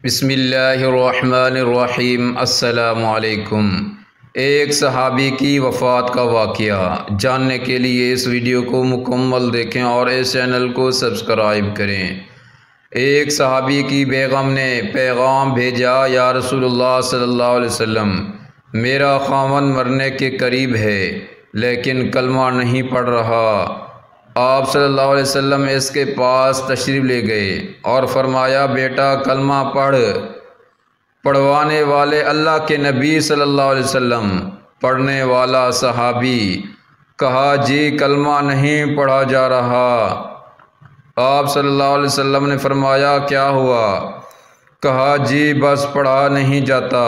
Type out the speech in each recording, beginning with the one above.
بسم اللہ الرحمن الرحیم۔ السلام علیکم۔ ایک صحابی کی وفات کا واقعہ جاننے کے لیے اس ویڈیو کو مکمل دیکھیں اور اس چینل کو سبسکرائب کریں۔ ایک صحابی کی بیگم نے پیغام بھیجا، یا رسول اللہ صلی اللہ علیہ وسلم، میرا خاوند مرنے کے قریب ہے لیکن کلمہ نہیں پڑھ رہا۔ آپ صلی اللہ علیہ وسلم اس کے پاس تشریف لے گئے اور فرمایا، بیٹا کلمہ پڑھ۔ پڑھوانے والے اللہ کے نبی صلی اللہ علیہ وسلم، پڑھنے والا صحابی، کہا جی کلمہ نہیں پڑھا جا رہا۔ آپ صلی اللہ علیہ وسلم نے فرمایا، کیا ہوا؟ کہا جی بس پڑھا نہیں جاتا۔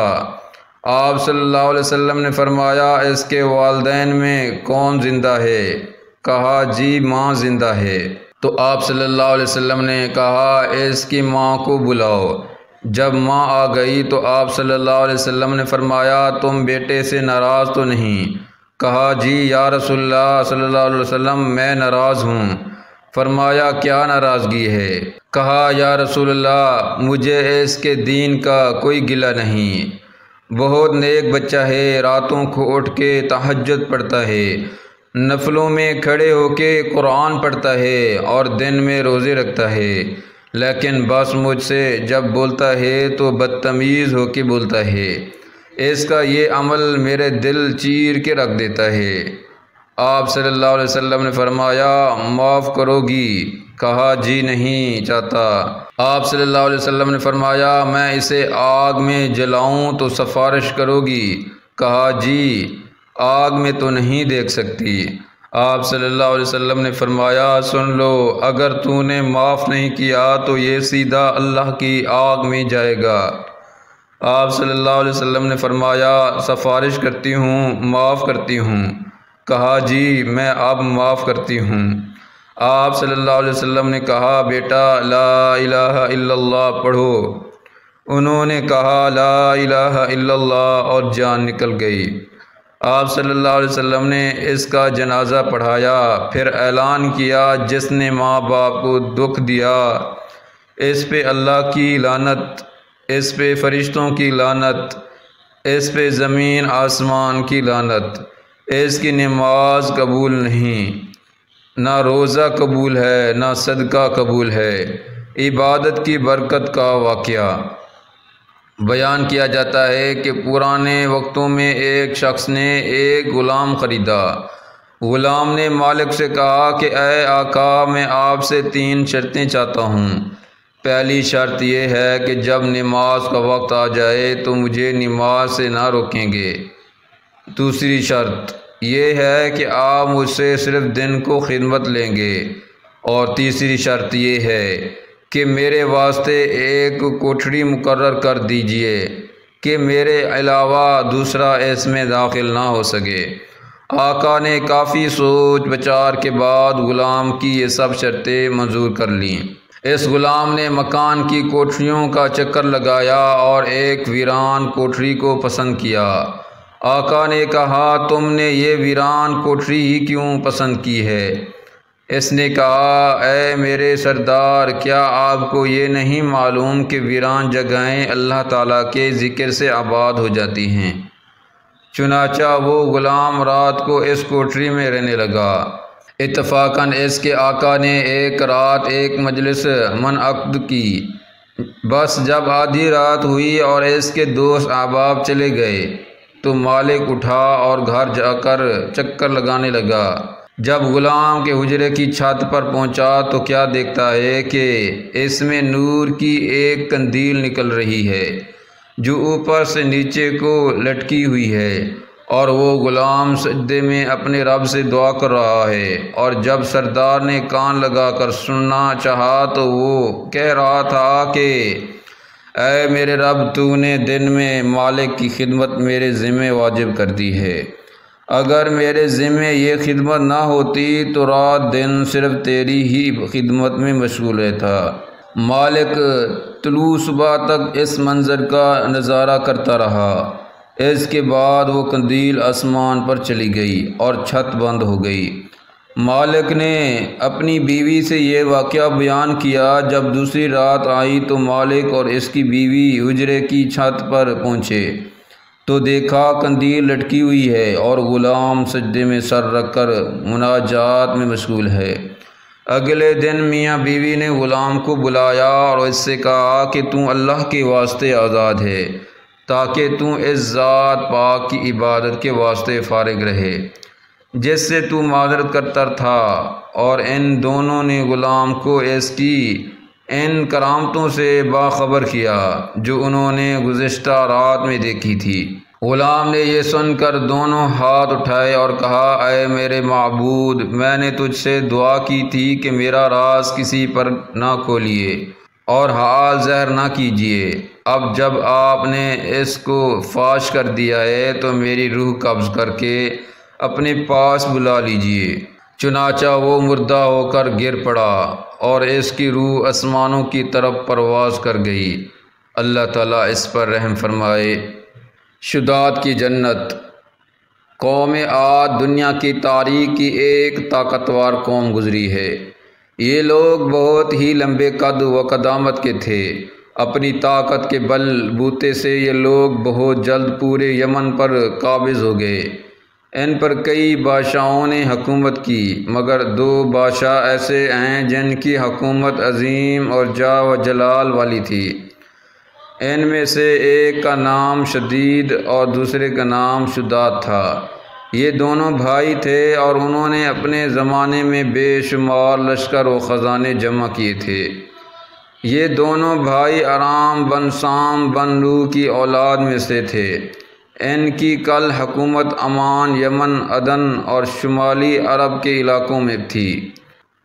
آپ صلی اللہ علیہ وسلم نے فرمایا، اس کے والدین میں کون زندہ ہے؟ کہا جی ماں زندہ ہے۔ تو آپ صلی اللہ علیہ وسلم نے کہا، اس کی ماں کو بلاؤ۔ جب ماں آ گئی تو آپ صلی اللہ علیہ وسلم نے فرمایا، تم بیٹے سے ناراض تو نہیں؟ کہا جی یا رسول اللہ صلی اللہ علیہ وسلم، میں ناراض ہوں۔ فرمایا، کیا ناراضگی ہے؟ کہا، یا رسول اللہ، مجھے اس کے دین کا کوئی گلہ نہیں، بہت نیک بچہ ہے، راتوں کو اٹھ کے تہجد پڑھتا ہے، نفلوں میں کھڑے ہو کے قرآن پڑھتا ہے اور دن میں روزے رکھتا ہے، لیکن بس مجھ سے جب بولتا ہے تو بدتمیز ہو کے بولتا ہے۔ اس کا یہ عمل میرے دل چیر کے رکھ دیتا ہے۔ آپ صلی اللہ علیہ وسلم نے فرمایا، معاف کرو گی؟ کہا جی نہیں چاہتا۔ آپ صلی اللہ علیہ وسلم نے فرمایا، میں اسے آگ میں جلاؤں تو سفارش کرو گی؟ کہا جی آگ میں تو نہیں دیکھ سکتی۔ آپ صلی اللہ علیہ وسلم نے فرمایا، سن لو، اگر تو نے معاف نہیں کیا تو یہ سیدھا اللہ کی آگ میں جائے گا۔ آپ صلی اللہ علیہ وسلم نے فرمایا، سفارش کرتی ہوں، معاف کرتی ہوں۔ کہا جی میں اب معاف کرتی ہوں۔ آپ صلی اللہ علیہ وسلم نے کہا، بیٹا لا الہ الا اللہ پڑھو۔ انہوں نے کہا لا الہ الا اللہ اور جان نکل گئی۔ آپ صلی اللہ علیہ وسلم نے اس کا جنازہ پڑھایا، پھر اعلان کیا، جس نے ماں باپ کو دکھ دیا اس پہ اللہ کی لعنت، اس پہ فرشتوں کی لعنت، اس پہ زمین آسمان کی لعنت۔ اس کی نماز قبول نہیں، نہ روزہ قبول ہے، نہ صدقہ قبول ہے۔ عبادت کی برکت کا واقعہ بیان کیا جاتا ہے کہ پرانے وقتوں میں ایک شخص نے ایک غلام خریدا۔ غلام نے مالک سے کہا کہ اے آقا، میں آپ سے 3 شرطیں چاہتا ہوں۔ پہلی شرط یہ ہے کہ جب نماز کا وقت آ جائے تو مجھے نماز سے نہ روکیں گے۔ دوسری شرط یہ ہے کہ آپ مجھ سے صرف دن کو خدمت لیں گے۔ اور تیسری شرط یہ ہے کہ میرے واسطے ایک کوٹھڑی مقرر کر دیجئے کہ میرے علاوہ دوسرا اس میں داخل نہ ہو سکے۔ آقا نے کافی سوچ بچار کے بعد غلام کی یہ سب شرطیں منظور کر لیں۔ اس غلام نے مکان کی کوٹھریوں کا چکر لگایا اور ایک ویران کوٹھری کو پسند کیا۔ آقا نے کہا، تم نے یہ ویران کوٹھری ہی کیوں پسند کی ہے؟ اس نے کہا، اے میرے سردار، کیا آپ کو یہ نہیں معلوم کہ ویران جگہیں اللہ تعالیٰ کے ذکر سے آباد ہو جاتی ہیں؟ چنانچہ وہ غلام رات کو اس کوٹھری میں رہنے لگا۔ اتفاقاً اس کے آقا نے ایک رات ایک مجلس منعقد کی۔ بس جب آدھی رات ہوئی اور اس کے دوست احباب چلے گئے تو مالک اٹھا اور گھر جا کر چکر لگانے لگا۔ جب غلام کے حجرے کی چھت پر پہنچا تو کیا دیکھتا ہے کہ اس میں نور کی ایک قندیل نکل رہی ہے جو اوپر سے نیچے کو لٹکی ہوئی ہے، اور وہ غلام سجدے میں اپنے رب سے دعا کر رہا ہے۔ اور جب سردار نے کان لگا کر سننا چاہا تو وہ کہہ رہا تھا کہ اے میرے رب، تو نے دن میں مالک کی خدمت میرے ذمہ واجب کر دی ہے۔ اگر میرے ذمہ یہ خدمت نہ ہوتی تو رات دن صرف تیری ہی خدمت میں مشغول رہتا۔ مالک طلوع صبح تک اس منظر کا نظارہ کرتا رہا۔ اس کے بعد وہ قندیل آسمان پر چلی گئی اور چھت بند ہو گئی۔ مالک نے اپنی بیوی سے یہ واقعہ بیان کیا۔ جب دوسری رات آئی تو مالک اور اس کی بیوی حجرے کی چھت پر پہنچے تو دیکھا قندیل لٹکی ہوئی ہے اور غلام سجدے میں سر رکھ کر مناجات میں مشغول ہے۔ اگلے دن میاں بیوی نے غلام کو بلایا اور اس سے کہا کہ تو اللہ کے واسطے آزاد ہے تاکہ تو اس ذات پاک کی عبادت کے واسطے فارغ رہے جس سے تو معذرت کرتا تھا۔ اور ان دونوں نے غلام کو اس کی ان کرامتوں سے باخبر کیا جو انہوں نے گزشتہ رات میں دیکھی تھی۔ غلام نے یہ سن کر دونوں ہاتھ اٹھائے اور کہا، اے میرے معبود، میں نے تجھ سے دعا کی تھی کہ میرا راز کسی پر نہ کھولیے اور حال ظاہر نہ کیجیے۔ اب جب آپ نے اس کو فاش کر دیا ہے تو میری روح قبض کر کے اپنے پاس بلا لیجیے۔ چنانچہ وہ مردہ ہو کر گر پڑا اور اس کی روح آسمانوں کی طرف پرواز کر گئی۔ اللہ تعالیٰ اس پر رحم فرمائے۔ شداد کی جنت۔ قوم عاد دنیا کی تاریخ کی ایک طاقتور قوم گزری ہے۔ یہ لوگ بہت ہی لمبے قد و قدامت کے تھے۔ اپنی طاقت کے بل بوتے سے یہ لوگ بہت جلد پورے یمن پر قابض ہو گئے۔ ان پر کئی بادشاہوں نے حکومت کی، مگر دو بادشاہ ایسے ہیں جن کی حکومت عظیم اور جاہ و جلال والی تھی۔ ان میں سے ایک کا نام شدید اور دوسرے کا نام شداد تھا۔ یہ دونوں بھائی تھے اور انہوں نے اپنے زمانے میں بے شمار لشکر و خزانے جمع کیے تھے۔ یہ دونوں بھائی ارام بن سام بن نو کی اولاد میں سے تھے۔ ان کی کل حکومت عمان، یمن، عدن اور شمالی عرب کے علاقوں میں تھی۔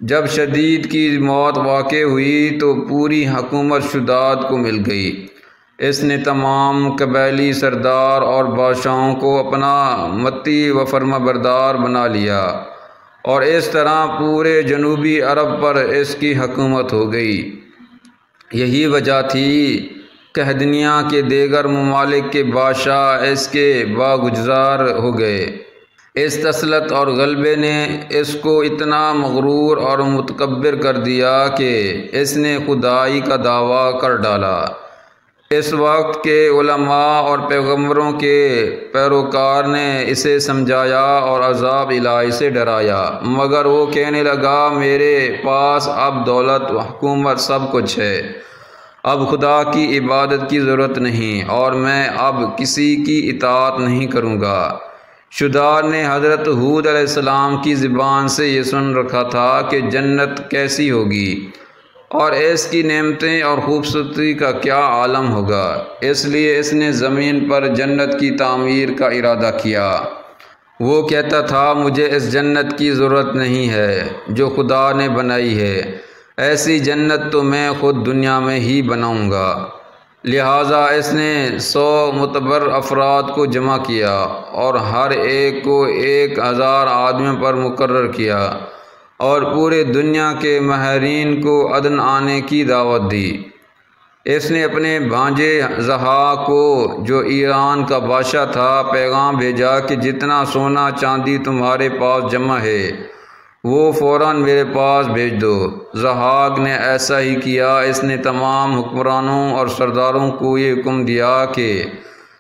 جب شدید کی موت واقع ہوئی تو پوری حکومت شداد کو مل گئی۔ اس نے تمام قبائلی سردار اور بادشاہوں کو اپنا متی و فرما بردار بنا لیا اور اس طرح پورے جنوبی عرب پر اس کی حکومت ہو گئی۔ یہی وجہ تھی کہ دنیا کے دیگر ممالک کے بادشاہ اس کے باگزار ہو گئے۔ اس تسلط اور غلبے نے اس کو اتنا مغرور اور متکبر کر دیا کہ اس نے خدائی کا دعویٰ کر ڈالا۔ اس وقت کے علماء اور پیغمبروں کے پیروکار نے اسے سمجھایا اور عذاب الہی سے ڈرایا، مگر وہ کہنے لگا، میرے پاس اب دولت و حکومت سب کچھ ہے، اب خدا کی عبادت کی ضرورت نہیں اور میں اب کسی کی اطاعت نہیں کروں گا۔ شداد نے حضرت ہود علیہ السلام کی زبان سے یہ سن رکھا تھا کہ جنت کیسی ہوگی اور اس کی نعمتیں اور خوبصورتی کا کیا عالم ہوگا، اس لیے اس نے زمین پر جنت کی تعمیر کا ارادہ کیا۔ وہ کہتا تھا، مجھے اس جنت کی ضرورت نہیں ہے جو خدا نے بنائی ہے، ایسی جنت تو میں خود دنیا میں ہی بناؤں گا۔ لہٰذا اس نے 100 معتبر افراد کو جمع کیا اور ہر ایک کو 1000 آدمیوں پر مقرر کیا اور پورے دنیا کے ماہرین کو عدن آنے کی دعوت دی۔ اس نے اپنے بھانجے ضحاک کو، جو ایران کا بادشاہ تھا، پیغام بھیجا کہ جتنا سونا چاندی تمہارے پاس جمع ہے وہ فوراً میرے پاس بھیج دو۔ ضحاک نے ایسا ہی کیا۔ اس نے تمام حکمرانوں اور سرداروں کو یہ حکم دیا کہ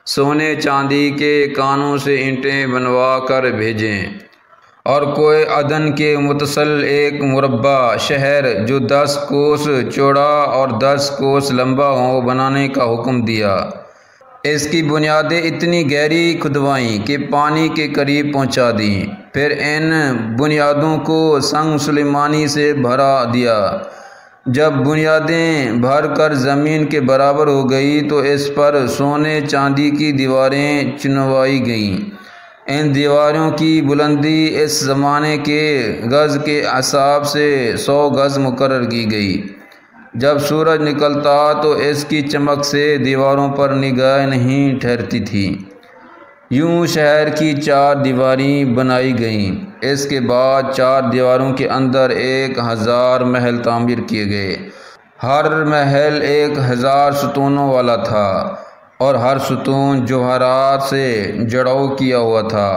سونے چاندی کے کانوں سے اینٹیں بنوا کر بھیجیں اور کوہ عدن کے متصل ایک مربع شہر جو 10 کوس چوڑا اور 10 کوس لمبا ہو بنانے کا حکم دیا۔ اس کی بنیادیں اتنی گہری کھدوائیں کہ پانی کے قریب پہنچا دیں، پھر ان بنیادوں کو سنگ سلیمانی سے بھرا دیا۔ جب بنیادیں بھر کر زمین کے برابر ہو گئی تو اس پر سونے چاندی کی دیواریں چنوائی گئیں۔ ان دیواروں کی بلندی اس زمانے کے گز کے حساب سے 100 گز مقرر کی گئی۔ جب سورج نکلتا تو اس کی چمک سے دیواروں پر نگاہ نہیں ٹھہرتی تھی۔ یوں شہر کی 4 دیواریں بنائی گئیں۔ اس کے بعد 4 دیواروں کے اندر 1000 محل تعمیر کیے گئے۔ ہر محل 1000 ستونوں والا تھا اور ہر ستون جوہرات سے جڑاؤ کیا ہوا تھا۔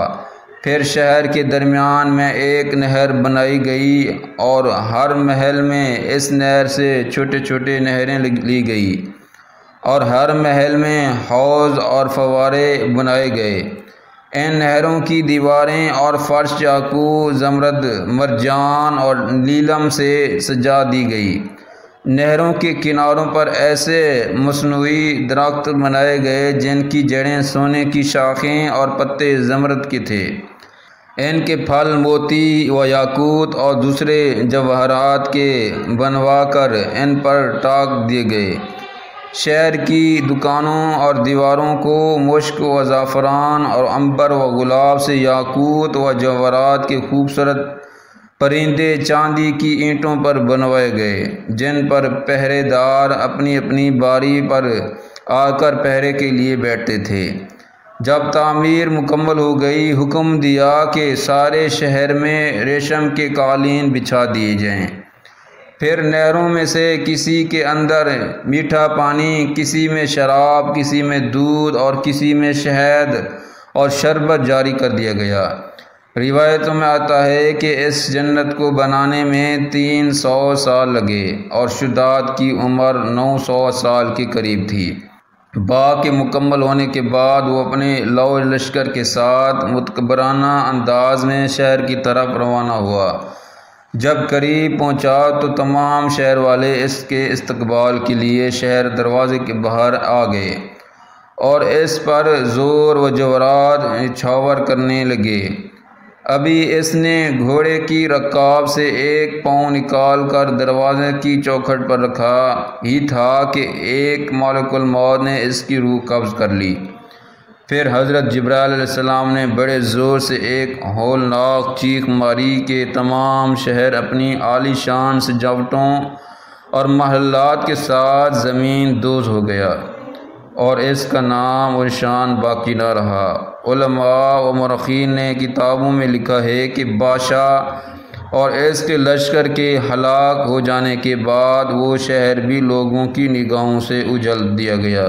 پھر شہر کے درمیان میں ایک نہر بنائی گئی اور ہر محل میں اس نہر سے چھوٹے چھوٹے نہریں لی گئی اور ہر محل میں حوض اور فوارے بنائے گئے۔ ان نہروں کی دیواریں اور فرش یاقوت، زمرد، مرجان اور نیلم سے سجا دی گئی۔ نہروں کے کناروں پر ایسے مصنوعی درخت بنائے گئے جن کی جڑیں سونے کی شاخیں اور پتے زمرد کے تھے۔ ان کے پھل موتی و یاقوت اور دوسرے جواہرات کے بنوا کر ان پر ٹاک دیے گئے۔ شہر کی دکانوں اور دیواروں کو مشک و زعفران اور عنبر و گلاب سے یاقوت و جواہرات کے خوبصورت پرندے چاندی کی اینٹوں پر بنوائے گئے، جن پر پہرے دار اپنی اپنی باری پر آ کر پہرے کے لیے بیٹھتے تھے۔ جب تعمیر مکمل ہو گئی، حکم دیا کہ سارے شہر میں ریشم کے قالین بچھا دیے جائیں۔ پھر نہروں میں سے کسی کے اندر میٹھا پانی، کسی میں شراب، کسی میں دودھ اور کسی میں شہد اور شربت جاری کر دیا گیا۔ روایتوں میں آتا ہے کہ اس جنت کو بنانے میں 300 سال لگے اور شداد کی عمر 900 سال کے قریب تھی۔ باغ کے مکمل ہونے کے بعد وہ اپنے لو لشکر کے ساتھ متکبرانہ انداز میں شہر کی طرف روانہ ہوا۔ جب قریب پہنچا تو تمام شہر والے اس کے استقبال کے لیے شہر دروازے کے باہر آ گئے اور اس پر زور و جوہرات نچھاور کرنے لگے۔ ابھی اس نے گھوڑے کی رکاب سے ایک پاؤں نکال کر دروازے کی چوکھٹ پر رکھا ہی تھا کہ ایک ملک الموت نے اس کی روح قبض کر لی۔ پھر حضرت جبرائیل علیہ السلام نے بڑے زور سے ایک ہولناک چیخ ماری کہ تمام شہر اپنی عالی شان سجاوٹوں اور محلات کے ساتھ زمین دوز ہو گیا اور اس کا نام و نشان باقی نہ رہا۔ علماء و مورخین نے کتابوں میں لکھا ہے کہ بادشاہ اور اس کے لشکر کے ہلاک ہو جانے کے بعد وہ شہر بھی لوگوں کی نگاہوں سے اجل دیا گیا۔